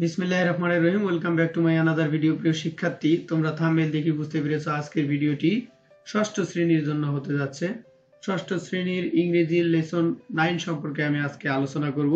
বিসমিল্লাহির রহমানির রহিম। Welcome back to my another video. প্রিয় শিক্ষার্থী, তোমরা থাম্বনেল দেখে বুঝতে পেরেছো আজকের ভিডিওটি ষষ্ঠ শ্রেণীর জন্য হতে যাচ্ছে। ষষ্ঠ শ্রেণীর ইংরেজি লেসন 9 সম্পর্কে আমি আজকে আলোচনা করব।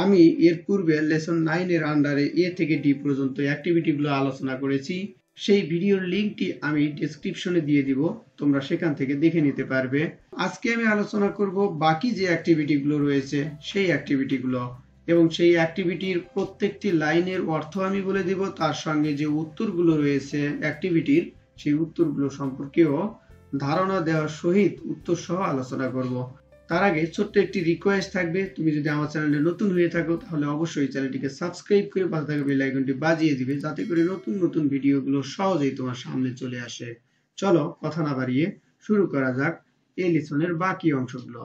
আমি এর পূর্বে লেসন 9 এর আন্ডারে এ থেকে ডি পর্যন্ত অ্যাক্টিভিটিগুলো আলোচনা করেছি। সেই ভিডিওর লিংকটি আমি ডেসক্রিপশনে দিয়ে দিব, তোমরা সেখান থেকে দেখে নিতে পারবে। আজকে আমি আলোচনা করব বাকি যে অ্যাক্টিভিটিগুলো রয়েছে সেই অ্যাক্টিভিটিগুলো, এবং সেই অ্যাক্টিভিটির প্রত্যেকটি লাইনের অর্থ আমি বলে দিব, তার সঙ্গে যে উত্তরগুলো রয়েছে অ্যাক্টিভিটির সেই উত্তরগুলো সম্পর্কেও ধারণা দেওয়ার সহিত উত্তর সহ আলোচনা করব। তার আগে ছোট্ট একটি রিকোয়েস্ট থাকবে, তুমি যদি আমার চ্যানেলে নতুন হয়ে থাকো তাহলে অবশ্যই চ্যানেলটিকে সাবস্ক্রাইব করে পাশে থাকা বেল আইকনটি বাজিয়ে দিবে, যাতে করে নতুন নতুন ভিডিওগুলো সহজেই তোমার সামনে চলে আসে। চলো কথা না বাড়িয়ে শুরু করা যাক এই লেসনের বাকি অংশগুলো।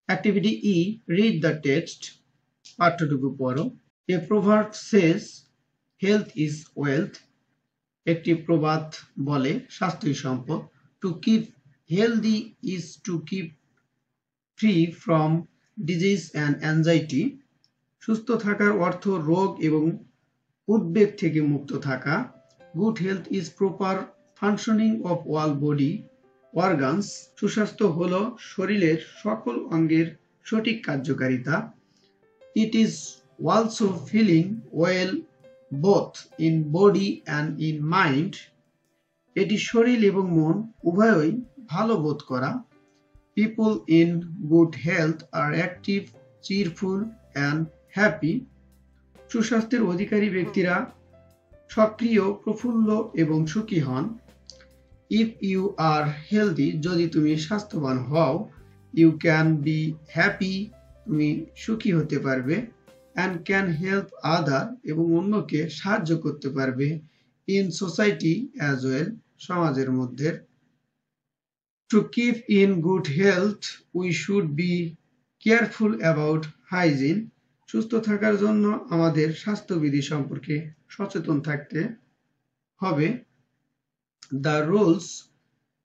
Activity E, read the text. পাঠ্যটুকু পড়ো। A proverb says health is wealth. একটি প্রবাদ বলে স্বাস্থ্যই সম্পদ। To keep healthy is to keep free from disease and anxiety. সুস্থ থাকার অর্থ রোগ এবং উদ্বেগ থেকে মুক্ত থাকা। Good health is proper functioning of all body organs. সুস্বাস্থ্য হলো শরীরের সকল অঙ্গের সঠিক কার্যকারিতা। It is also feeling well both in body and in mind. এটি শরীর এবং মন উভয়ই ভালো বোধ করা। People in good health are active, cheerful and happy. সুস্বাস্থ্যের অধিকারী ব্যক্তিরা সক্রিয়, প্রফুল্ল এবং সুখী হন। If you are healthy, যদি তুমি স্বাস্থ্যবান হও, you can be happy, তুমি সুখী হতে পারবে, and can help other, এবং অন্যকে সাহায্য করতে পারবে, in society as well, সমাজের মধ্যে। To keep in good health, we should be careful about hygiene. সুস্থ থাকার জন্য আমাদের স্বাস্থ্যবিধি সম্পর্কে সচেতন থাকতে হবে। The rules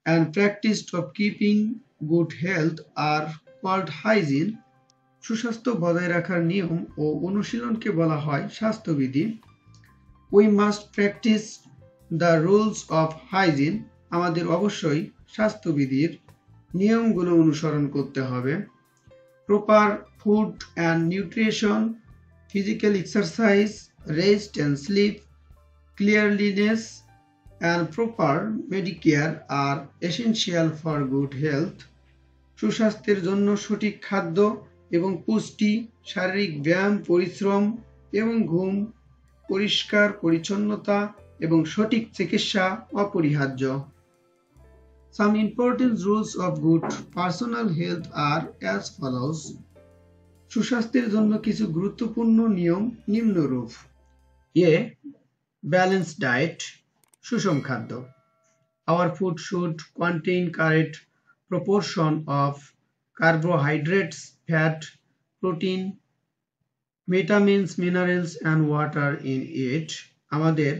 and practice of keeping good health are called hygiene. সুস্বাস্থ্য বজায় রাখার নিয়ম ও অনুশীলনকে বলা হয় স্বাস্থ্যবিধি। We must practice the rules of hygiene. আমাদের অবশ্যই স্বাস্থ্যবিধির নিয়মগুলো অনুসরণ করতে হবে। Proper food and nutrition, physical exercise, rest and sleep, cleanliness and proper medicare are essential for good health. সুস্বাস্থ্যের জন্য সঠিক খাদ্য এবং পুষ্টি, শারীরিক ব্যায়াম, পরিশ্রম এবং ঘুম, পরিষ্কার পরিচ্ছন্নতা এবং সঠিক চিকিৎসা অপরিহার্য। Some important rules of good personal health are as follows. সুস্বাস্থ্যের জন্য কিছু গুরুত্বপূর্ণ নিয়ম নিম্নরূপ। A. Balanced diet, সুষম খাদ্য। Our food should contain correct proportion of carbohydrates, fat, protein, vitamins, minerals and water in it. আমাদের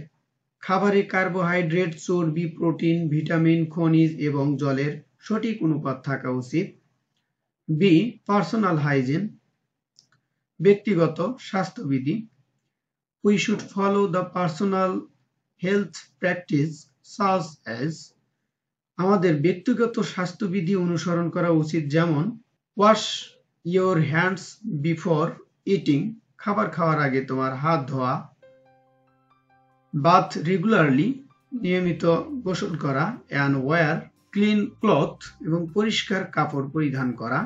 খাবারে কার্বোহাইড্রেট, চর্বি, প্রোটিন, ভিটামিন, খনিজ এবং জলের সঠিক অনুপাত থাকা উচিত। B. Personal hygiene, ব্যক্তিগত স্বাস্থ্যবিধি। We should follow the personal health practice such as, আমাদের ব্যক্তিগত স্বাস্থ্যবিধি অনুসরণ করা উচিত, যেমন wash your hands before eating, খাবার খাওয়ার আগে তোমার হাত ধোয়া। বাথ রেগুলারলি, নিয়মিত গোসল করা। অ্যান্ড ওয়্যার ক্লিন ক্লথ, এবং পরিষ্কার কাপড় পরিধান করা।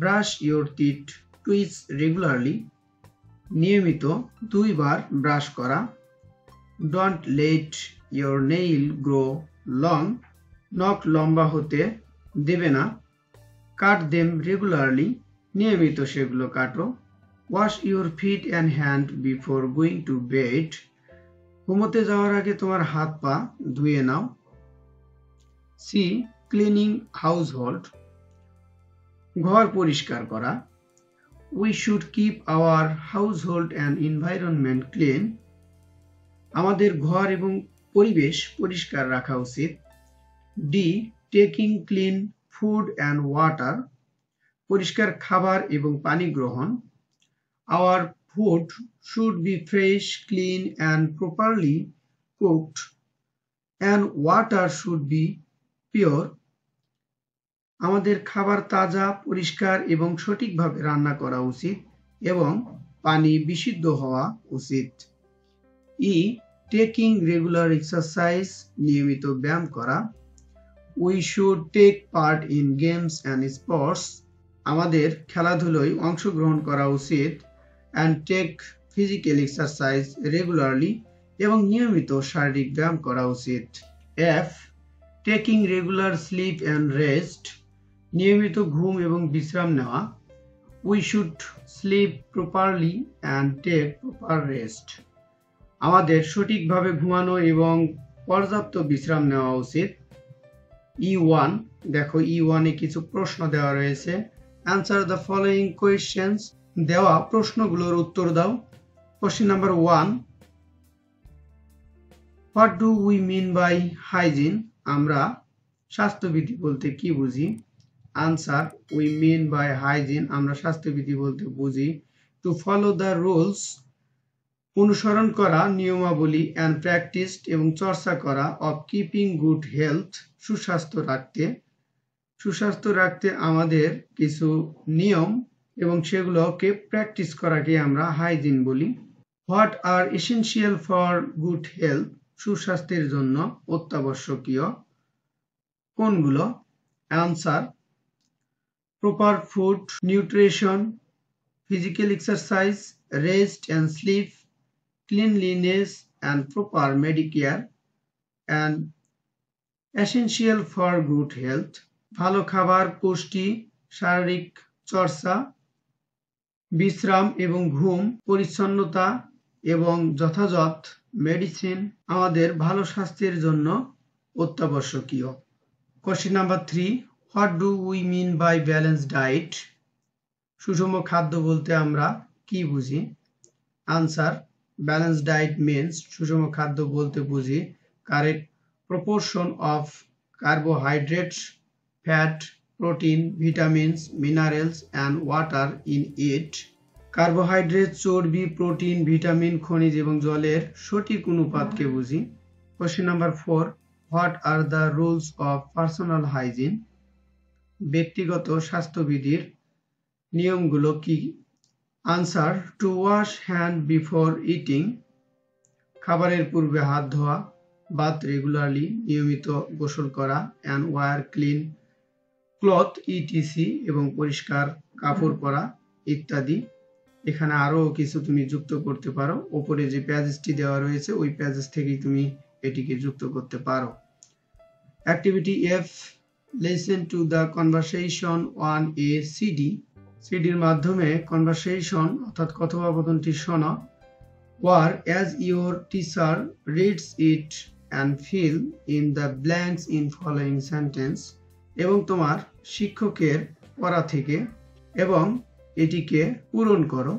Brush your teeth twice regularly, নিয়মিত 2 বার ব্রাশ করা। Don't let your nail grow long, নখ লম্বা হতে দেবে না। কাট দেম রেগুলারলি, নিয়মিত সেগুলো কাটো। Wash your feet and hand before going to bed, ঘুমোতে যাওয়ার আগে তোমার হাত পা ধুয়ে নাও। সি. ক্লিনিং হাউসহোল্ড, ঘর পরিষ্কার করা। We should keep our household and environment clean, আমাদের ঘর এবং পরিবেশ পরিষ্কার রাখা উচিত। D. Taking clean food and water, পরিষ্কার খাবার এবং পানি গ্রহণ। Our food should be fresh, clean and properly cooked and water should be pure. আমাদের খাবার তাজা, পরিষ্কার এবং সঠিকভাবে রান্না করা উচিত এবং পানি বিশুদ্ধ হওয়া উচিত। Taking regular exercise, নিয়মিত ব্যায়াম করা। We should take part in games and sports. আমাদের খেলাধুলায় অংশগ্রহণ করা উচিত and take physical exercise regularly এবং নিয়মিত শারীরিক ব্যায়াম করা উচিত। Taking regular sleep and rest. নিয়মিত ঘুম এবং বিশ্রাম নেওয়া। We should sleep properly and take proper rest. আমাদের সঠিকভাবে ঘুমানো এবং পর্যাপ্ত বিশ্রাম নেওয়া উচিত। দেখো E1 এ কিছু প্রশ্ন দেওয়া রয়েছে। Answer the following questions. দেওয়া প্রশ্নগুলোর উত্তর দাও। Question number 1. What do we mean by hygiene? আমরা স্বাস্থ্যবিধি বলতে কি বুঝি? Answer. We mean by hygiene, আমরা স্বাস্থ্যবিধি বলতে বুঝি to follow the rules, অনুসরণ করা নিয়মাবলী and practiced এবং চর্চা করা of keeping good health, সুস্বাস্থ্য রাখতে আমাদের কিছু নিয়ম এবং সেগুলোকে প্র্যাকটিস করাকে আমরা হাইজিন বলি। What are essential for good health? সুস্বাস্থ্যের জন্য অত্যাবশ্যকীয় কোনগুলো? Answer. Proper food, nutrition, physical exercise, rest and sleep, cleanliness and proper medicare, and essential for good health. ভালো খাবার, পুষ্টি, শারীরিক চর্চা, বিশ্রাম এবং ঘুম, পরিচ্ছন্নতা এবং যথাযথ মেডিসিন আমাদের ভালো স্বাস্থ্যের জন্য অত্যাবশ্যকীয়। Question number 3. What do we mean by balanced diet? সুষম খাদ্য বলতে আমরা কি বুঝি? Answer. Balanced diet means সুষম খাদ্য বলতে বুঝি correct proportion of carbohydrates, fat, protein, vitamins, minerals and water in it. Carbohydrate, চর্বি, প্রোটিন, ভিটামিন, খনিজ এবং জলের সঠিক অনুপাতকে বুঝি। Question number 4. What are the rules of personal hygiene? ব্যক্তিগত স্বাস্থ্যবিধির নিয়মগুলো কি? Answer. To wash hand before eating, খাবারের পূর্বে হাত ধোয়া, bath regularly, নিয়মিত গোসল করা, and wear clean cloth etc. এবং পরিষ্কার কাপড় পরা ইত্যাদি। এখানে আরো কিছু তুমি যুক্ত করতে পারো, উপরে যে পেজটি দেওয়া রয়েছে ওই পেজ থেকেই তুমি এটিকে যুক্ত করতে পারো। Activity F. Listen to the conversation on a CD. সিডির মাধ্যমে কনভারসেশন অর্থাৎ কথোপকথনটি শোনো। Or as your teacher reads it and fill in the blanks in following sentence. এবং তোমার শিক্ষকের পড়া থেকে এবং এটিকে পূরণ করো,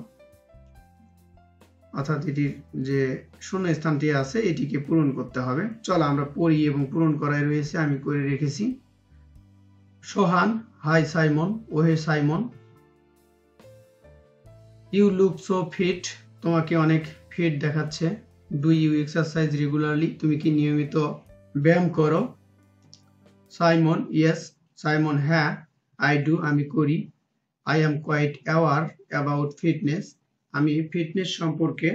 অর্থাৎ এটির যে শূন্য স্থানটি আছে এটিকে পূরণ করতে হবে। চলো আমরা পড়ি এবং পূরণ করাই রয়েছে, আমি করে রেখেছি। সোহান. Hi Simon. ওহে Simon. You look so fit. তোমাকে অনেক ফিট দেখাচ্ছে। Do you exercise regularly. তুমি কি নিয়মিত ব্যায়াম করো? সাইমন. ইয়েস. সাইমন. হ্যাঁ। I do. আমি করি। I am quite aware about fitness. আমি ফিটনেস সম্পর্কে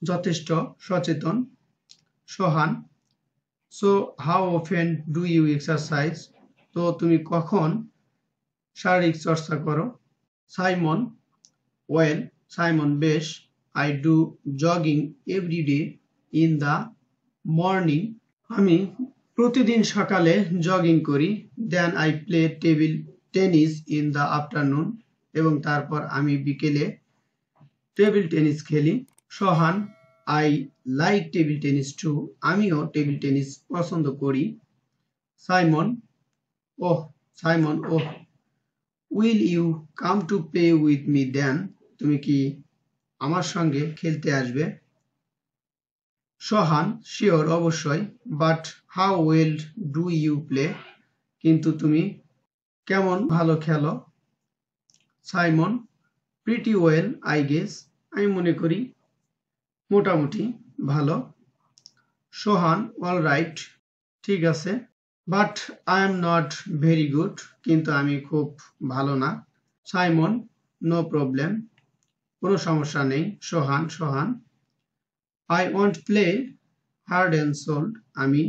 যথেষ্ট সচেতন। Sohan. So how often do you exercise. তো তুমি কখন শারীরিক চর্চা করো? সাইমন. ওয়েল. সাইমন. বেশ। I do jogging every day in the morning. আমি প্রতিদিন সকালে জগিং করি। Then I play table tennis in the afternoon. এবং তারপর আমি বিকেলে টেবিল টেনিস খেলি। Sohan. I like table tennis too. আমিও টেবিল টেনিস পছন্দ করি। Simon. Oh. Simon. Oh. Will you come to play with me then. তুমি কি আমার সঙ্গে খেলতে আসবে? সোহান. শিওর. অবশ্যই। But how well do you play. কিন্তু তুমি কেমন ভালো খেলো? Simon. Pretty well I guess. আমি মনে করি মোটামুটি ভালো। সোহান অল রাইট, ঠিক আছে, but I am not very good, কিন্তু আমি খুব ভালো না। সাইমন নো প্রবলেম, কোনো সমস্যা নেই। Sohan I want play hard and sold, আমি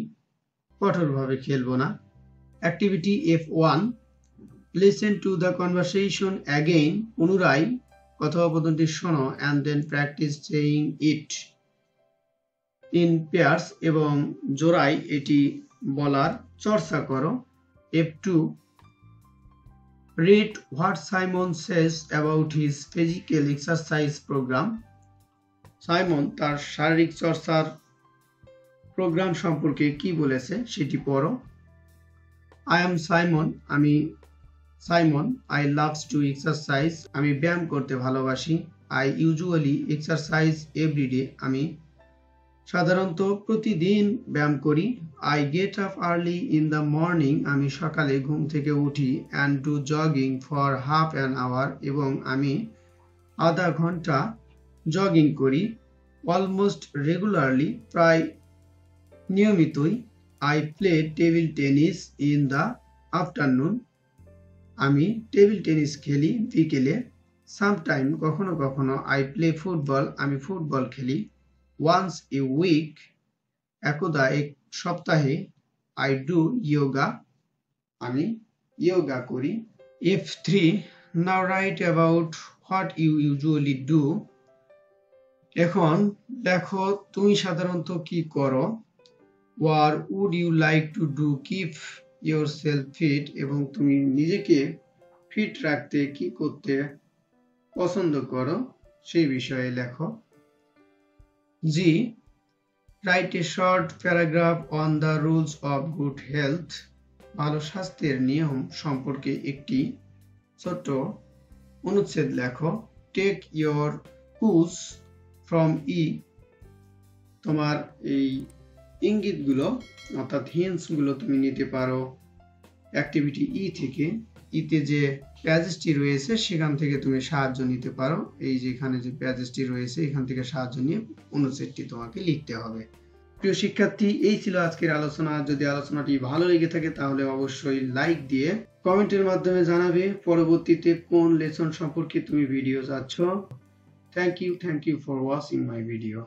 কঠোরভাবে খেলবো না। Activity F1, listen to the conversation again, পুনরায় কথোপকথনটি শোনো, and then practise saying it in pairs, এবং জোড়ায় এটি বলার চর্চা করো। F2, read what Simon says about his physical exercise program. Simon তার শারীরিক চর্চার প্রোগ্রাম সম্পর্কে কি বলেছে সেটি পড়ো। I am Simon, আমি Simon. I loves to exercise, আমি ব্যায়াম করতে ভালোবাসি। I usually exercise every day, আমি সাধারণত প্রতিদিন ব্যায়াম করি। I get up early in the morning, আমি সকালে ঘুম থেকে উঠি। and do jogging for half an hour, এবং আমি আধা ঘন্টা জগিং করি। almost regularly, প্রায় নিয়মিতই। I play table tennis in the afternoon, আমি টেবিল টেনিস খেলি বিকেলে। sometime, কখনো কখনো। I play football, আমি ফুটবল খেলি। once a week, একদা এক সপ্তাহে। I do yoga, আমি যোগা করি। F3, now write about what you usually do, এখন লেখো তুমি সাধারণত কি করো। or would you like to do keep yourself fit, এবং তুমি নিজেকে ফিট রাখতে কি করতে পছন্দ করো সেই বিষয়ে লেখো। G, write a short paragraph on the rules of good health, ভালো স্বাস্থ্যের নিয়ম সম্পর্কে একটি ছোট অনুচ্ছেদ লেখো। take your cues from E, তোমার এই ইঙ্গিতগুলো অর্থাৎ হিন্টস গুলো তুমি নিতে পারো অ্যাক্টিভিটি ই থেকে। ইতে যে প্যাজেসটি রয়েছে সেখান থেকে তুমি সাহায্য নিতে পারো। এই যে এখানে যে প্যাজেসটি রয়েছে এখান থেকে সাহায্য নিয়ে অনুচ্ছেদটি তোমাকে লিখতে হবে। প্রিয় শিক্ষার্থী, এই ছিল আজকের আলোচনা। যদি আলোচনাটি ভালো লেগে থাকে তাহলে অবশ্যই লাইক দিয়ে কমেন্টের মাধ্যমে জানাবে পরবর্তীতে কোন লেসন সম্পর্কে তুমি ভিডিও চাচ্ছ। Thank you for watching my video.